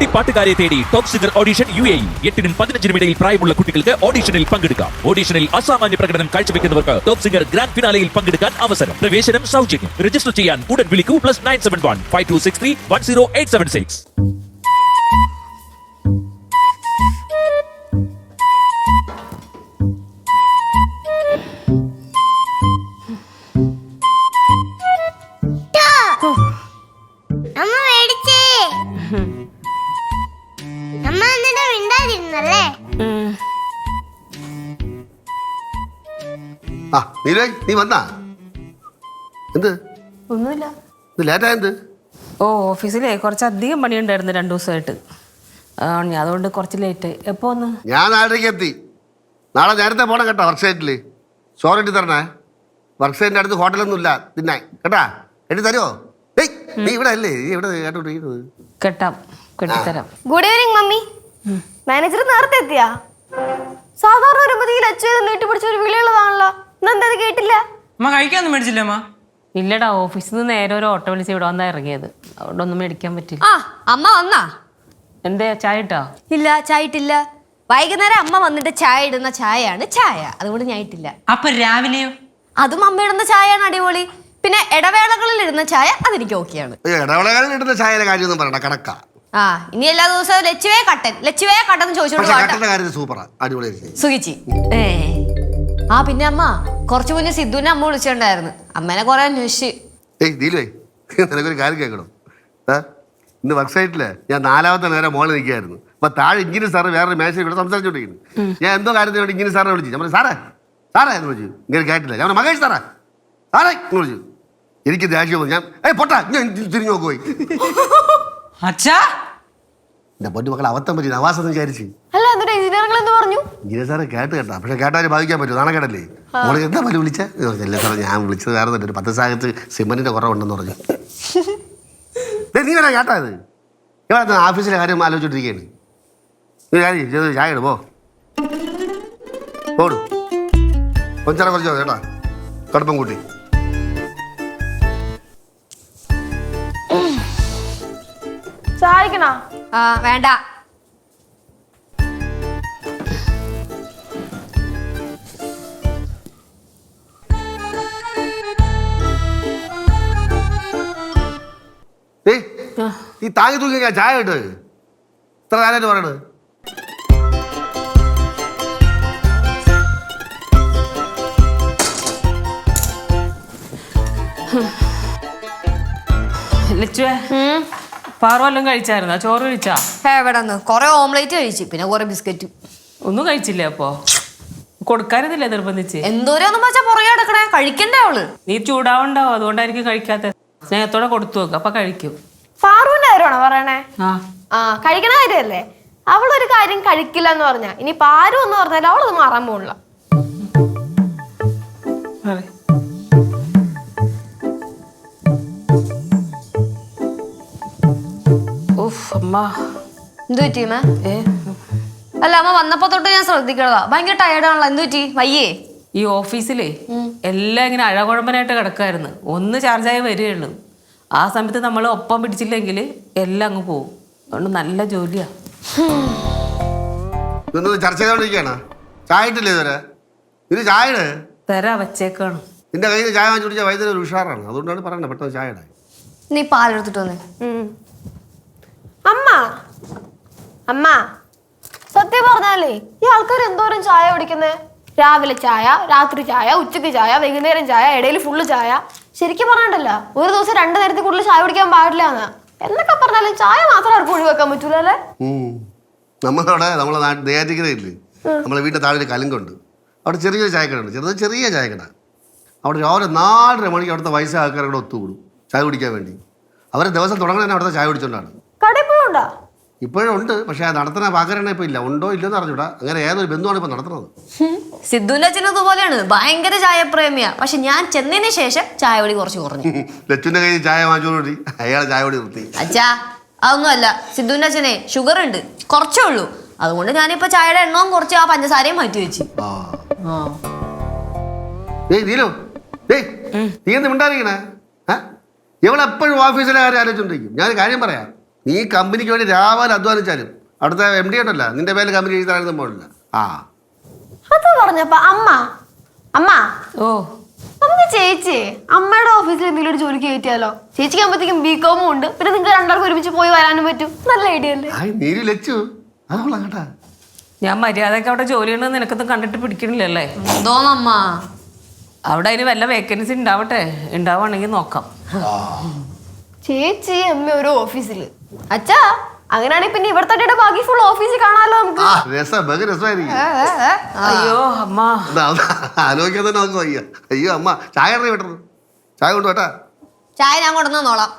കുട്ടിപ്പാട്ടുകാരെ തേടി top singer audition UAE 8-നും 15-നും ഇടയിൽ പ്രായമുള്ള കുട്ടികൾക്ക് ഓഡിഷനിൽ പങ്കെടുക്കാം. ഓഡിഷനിൽ അസാമാന്യ പ്രകടനം കാഴ്ചവെക്കുന്നവർക്ക് ടോപ്പ് സിംഗർ ഗ്രാൻഡ് ഫിനാലയിൽ പങ്കെടുക്കാൻ അവസരം. പ്രവേശനം സൗജന്യം. രജിസ്റ്റർ ചെയ്യാൻ ഉടൻ വിളിക്കൂ +971 5263 10876. നീ വന്നാ എന്ത് ഒന്നുമില്ല. ലേറ്റായത്? ഓഫീസിലെ കുറച്ചധികം പണിയുണ്ടായിരുന്നു 2 ദിവസമായിട്ട്. അതുകൊണ്ട് കുറച്ച് ലേറ്റ്. എപ്പോ വന്ന്? ഞാൻ 4:30 എത്തി. നാളെ നേരത്തെ പോണം കേട്ടോ. വർക്ക് സൈറ്റില് ചോറ് ഇട്ടി തരണേ. വർക്ക് സൈറ്റിന്റെ അടുത്ത് ഹോട്ടലൊന്നും ഇല്ല തിന്നാൻ കേട്ടാ. എട്ടി തരുമോ? നീ ഇവിടെ അല്ലേ? നീ ഇവിടെ കേട്ടോണ്ടിരിക്കുന്നത്? കെട്ടാം, കെട്ടിത്തരാം. Good evening mummy. മാനേജർ നേരത്തെ എത്തിയാ? സാധാരണ വരുമ്പോ നീട്ടി പിടിച്ച ഒരു വിളിയുള്ളതാണല്ലോ. എന്താ കേട്ടില്ല? അമ്മ കഴിക്കാനൊന്നും മേടിച്ചില്ല അമ്മ? ഇല്ലടാ, ഓഫീസിൽ നിന്ന് നേരെ ഒരു ഓട്ടോ വിളിച്ച് ഇവിടെ വന്നാ ഇറങ്ങിയത്. അതുകൊണ്ടൊന്നും മേടിക്കാൻ പറ്റില്ല. അമ്മ വന്നാ? എന്തേ, ചായ ഇട്ടാ? ഇല്ല, ചായ ഇട്ടില്ല. വൈകുന്നേരം അമ്മ വന്നിട്ട് ചായ ഇടുന്ന ചായയാണ് ചായ. അതുകൊണ്ട് ഞാൻ ഇട്ടില്ല. അപ്പൊ രാവിലെയോ? അതും അമ്മ ഇടുന്ന ചായയാണ് അടിപൊളി. പിന്നെ ഇടവേളകളിൽ ഇടുന്ന ചായ അതെനിക്ക് ഓക്കെയാണ്. ഇടവേളകളിൽ ഇടുന്ന ചായയുടെ കാര്യമൊന്നും പറയണ്ട, കണക്കാ. ഇനി എല്ലാ ദിവസവും ലച്ചുവേ കട്ടെന്ന് ചോദിച്ചോണ്ട് സൂപ്പറാ, അടിപൊളിയായിരിക്കും. സുഖിച്ചി. പിന്നെ അമ്മ കുറച്ചു മുന്നേ സിദ്ധുവിനെ അമ്മ വിളിച്ചിട്ടുണ്ടായിരുന്നു. അമ്മേനെ കുറെ അന്വേഷിച്ച്. നിനക്കൊരു കാര്യം കേൾക്കണം. ഇന്ന് വർക്ക് സൈറ്റില് ഞാൻ 4ാമത്തെ നേരം മോളിൽ നിൽക്കുകയായിരുന്നു. അപ്പൊ താഴെ എഞ്ചിനീയർ സാറ് വേറൊരു മേശയിൽ ഇവിടെ സംസാരിച്ചോണ്ടിരിക്കുന്നു. ഞാൻ എന്തോ കാര്യത്തിന് വേണ്ടി എഞ്ചിനീയർ സാറിനെ വിളിച്ചു. ഞാൻ സാറേ എന്ന് വിളിച്ചു. ഇങ്ങനെ കേട്ടില്ല. ഞാൻ മകേഷ് സാറേ എന്ന് വിളിച്ചു. എനിക്ക് ദേഷ്യം. ഞാൻ പൊട്ടാ ഞാൻ തിരിഞ്ഞു നോക്കുപോയി. എന്റെ പൊന്നു മക്കൾ അബദ്ധം പറ്റി. നവാസെന്ന് വിചാരിച്ചു. എഞ്ചിനീയർ സാറെ കേട്ടാ. പക്ഷെ കേട്ടാൽ ബാധിക്കാൻ പറ്റും. നാളെ കേട്ടല്ലേ മോളെ എന്താ പല വിളിച്ചേ? സാറേ ഞാൻ വിളിച്ചത് വേറെ ഒരു 10 സാഹത്ത് സിമെന്റിന്റെ കുറവുണ്ടെന്ന് പറഞ്ഞു. നീ വേണ കേട്ടാ? ഇത് ഇവിടെ ഓഫീസിലെ കാര്യം ആലോചിച്ചോണ്ടിരിക്കുകയാണ്. നീ കാര്യം ചായ ഇടും. പോടും കുറച്ചോ കേട്ടാ. കടുപ്പം കൂട്ടി. സഹായിക്കണോ? വേണ്ട. ഈ താങ്ങി തൂക്കി ചായ ഇട്ട് ഇത്ര നേരമായിട്ട് പറയണത്. പാറുവെല്ലാം കഴിച്ചായിരുന്നോ? ചോറ് കഴിച്ചാ? എവിടെ കൊറേ ഓംലേറ്റ് കഴിച്ചു. പിന്നെ കൊറേ ബിസ്ക്കറ്റും. ഒന്നും കഴിച്ചില്ലേ? അപ്പൊ കൊടുക്കാനില്ലേ നിർബന്ധിച്ച്? എന്തോരാന്നും വെച്ചാ പുറകെ കിടക്കണേ. കഴിക്കണ്ടേ അവള്? നീ ചൂടാവുണ്ടാവും, അതുകൊണ്ടായിരിക്കും കഴിക്കാത്ത. സ്നേഹത്തോടെ കൊടുത്തു നോക്ക്, അപ്പൊ കഴിക്കും. പാറുവിന്റെ കാര്യമാണോ പറയണേ? കഴിക്കണ കാര്യമല്ലേ. അവളൊരു കാര്യം കഴിക്കില്ല എന്ന് പറഞ്ഞാ ഇനി പാരു എന്ന് പറഞ്ഞാൽ അവളത് മാറാൻ പോണില്ല. എന്തു പറ്റി? അല്ല അമ്മ വന്നപ്പോ തൊട്ട് ഞാൻ ശ്രദ്ധിക്കണതാ. ഭയങ്കര ടയർഡാണല്ലോ. എന്തു പറ്റി? വയ്യേ? ഈ ഓഫീസിലേ എല്ലാം ഇങ്ങനെ അഴകുഴമ്പനായിട്ട് കിടക്കായിരുന്നു. ഒന്ന് ചാർജായി വരികയുള്ളൂ. ആ സമയത്ത് നമ്മൾ ഒപ്പം പിടിച്ചില്ലെങ്കിൽ എല്ലാം അങ്ങ് പോവും. അതുകൊണ്ട് നല്ല ജോലിയാ. ചർച്ച ചെയ്തോണ്ടിരിക്കുകയാണ്. ചായ ഇട്ടില്ലേ ഇതുവരെ? ഇത് ചായ തരാ വച്ചേക്കാണ്. നിന്റെ കയ്യിൽ ചായ വാങ്ങിച്ചു കുടിച്ചാൽ വൈദ്യുതി ഒരു ഉഷാറാണ്. അതുകൊണ്ടാണ് പറയണത് പെട്ടെന്ന് ചായ ഇടാൻ. നീ പാലെടുത്തിട്ട് വന്നേ. അമ്മ സത്യം പറഞ്ഞാലേ ഈ ആൾക്കാർ എന്തോരം ചായ കുടിക്കുന്നേ. രാവിലെ ചായ, രാത്രി ചായ, ഉച്ചക്ക് ചായ, വൈകുന്നേരം ചായ, ഇടയിൽ ഫുള്ള് ചായ. ശരിക്കും പറഞ്ഞിട്ടല്ല, ഒരു ദിവസം 2 നേരത്തിൽ കൂടുതൽ ചായ കുടിക്കാൻ പാടില്ല എന്ന്. എന്നൊക്കെ പറഞ്ഞാലും ചായ മാത്രം ആർക്കും ഒഴിവാക്കാൻ പറ്റൂല അല്ലേ? നമ്മളവിടെ നമ്മളെ നാട്ടിൽ നെയ്യാറ്റിക്കരയില്ലേ, നമ്മളെ വീട്ടിൽ താഴെ കലുങ്കുണ്ട്. അവിടെ ചെറിയൊരു ചായക്കടയുണ്ട്. ചെറിയ ചായക്കട. അവിടെ രാവിലെ 4:30 മണിക്ക് അവിടുത്തെ വയസ്സായ ആൾക്കാരുടെ ഒത്തുകൂടും ചായ കുടിക്കാൻ വേണ്ടി. അവരെ ദിവസം തുടങ്ങുന്ന തന്നെ അവിടുത്തെ ചായ കുടിച്ചോണ്ടാണ്. ഇപ്പോഴും ഉണ്ട്. പക്ഷെ നടത്തുന്ന പാക്കരണ ഇപ്പൊ ഇല്ല. ഉണ്ടോ ഇല്ലെന്ന് അറിഞ്ഞൂടാ. അങ്ങനെ ഏതൊരു ബന്ധുവാണ് ഇപ്പൊ നടത്തുന്നത്. സിദ്ധുവിന്റെ അച്ഛനും ഇതുപോലെയാണ്. ഭയങ്കര ചായപ്രേമിയാ. പക്ഷെ ഞാൻ ചെന്നതിന് ശേഷം ചായ പൊടി കുറച്ച് കുറഞ്ഞു. ലച്ചുവിന്റെ കയ്യിൽ ചായ വാങ്ങിച്ചോടി അയാളെ ചായ പൊടി നിർത്തി. അച്ഛാ അതൊന്നും അല്ല. സിദ്ധുവിന്റെ അച്ഛനെ ഷുഗർ ഉണ്ട്, കുറച്ചേ ഉള്ളൂ. അതുകൊണ്ട് ഞാനിപ്പോ ചായയുടെ എണ്ണവും കുറച്ച് ആ പഞ്ചസാരയും മാറ്റി വെച്ചു. നീ എന്ത് മിണ്ടായിരിക്കണേ? ഇവളെപ്പോഴും ഓഫീസിലെ കാര്യം ആലോചിച്ചോണ്ടിരിക്കും. ഞാൻ കാര്യം പറയാം. നീ കമ്പനിക്ക് വേണ്ടി രാവിലെ അധ്വാനിച്ചാലും അവിടുത്തെ MD ഉണ്ടല്ലോ നിന്റെ പേരിൽ കമ്പനി എഴുതാനൊന്നും പോകില്ല. ആ അത് പറഞ്ഞപ്പ അമ്മ ഓ നമുക്ക് ചേച്ചി അമ്മയുടെ ഓഫീസിൽ എന്തെങ്കിലും ഒരു ജോലിക്ക് കയറ്റിയാലോ? ചേച്ചിക്ക് ആകുമ്പോഴത്തേക്കും BCom ഉണ്ട്, പിന്നെ നിങ്ങൾക്ക് രണ്ടാൾക്കും ഒരുമിച്ച് പോയി വരാനും പറ്റും. നല്ല ഐഡിയ അല്ലേ? നീര് ലച്ചു അതോളാം കേട്ടാ. ഞാൻ മര്യാദക്ക് അവിടെ ജോലി ഉണ്ടെന്ന് നിനക്കൊന്നും കണ്ടിട്ട് പിടിക്കണില്ലല്ലേ? എന്തോന്നമ്മ അവിടെ അതിന് വല്ല വേക്കൻസി ഉണ്ടാവട്ടെ, ഉണ്ടാവുകയാണെങ്കിൽ നോക്കാം. ചേച്ചി അമ്മ ഒരു ഓഫീസിൽ അച്ഛാ, അങ്ങനെയാണെങ്കിൽ പിന്നെ ഇവിടുത്തെ ബാക്കി ഫുൾ ഓഫീസിൽ കാണാമല്ലോ നമുക്ക്. രസമായിരിക്കും. അയ്യോ അമ്മ, ആലോചിക്കാൻ തന്നെ നമുക്ക് വയ്യ. അയ്യോ അമ്മ ചായ വിട്ടു, ചായ കൊണ്ടു കേട്ടാ. ചായ ഞാൻ കൊണ്ടുവന്നോളാം.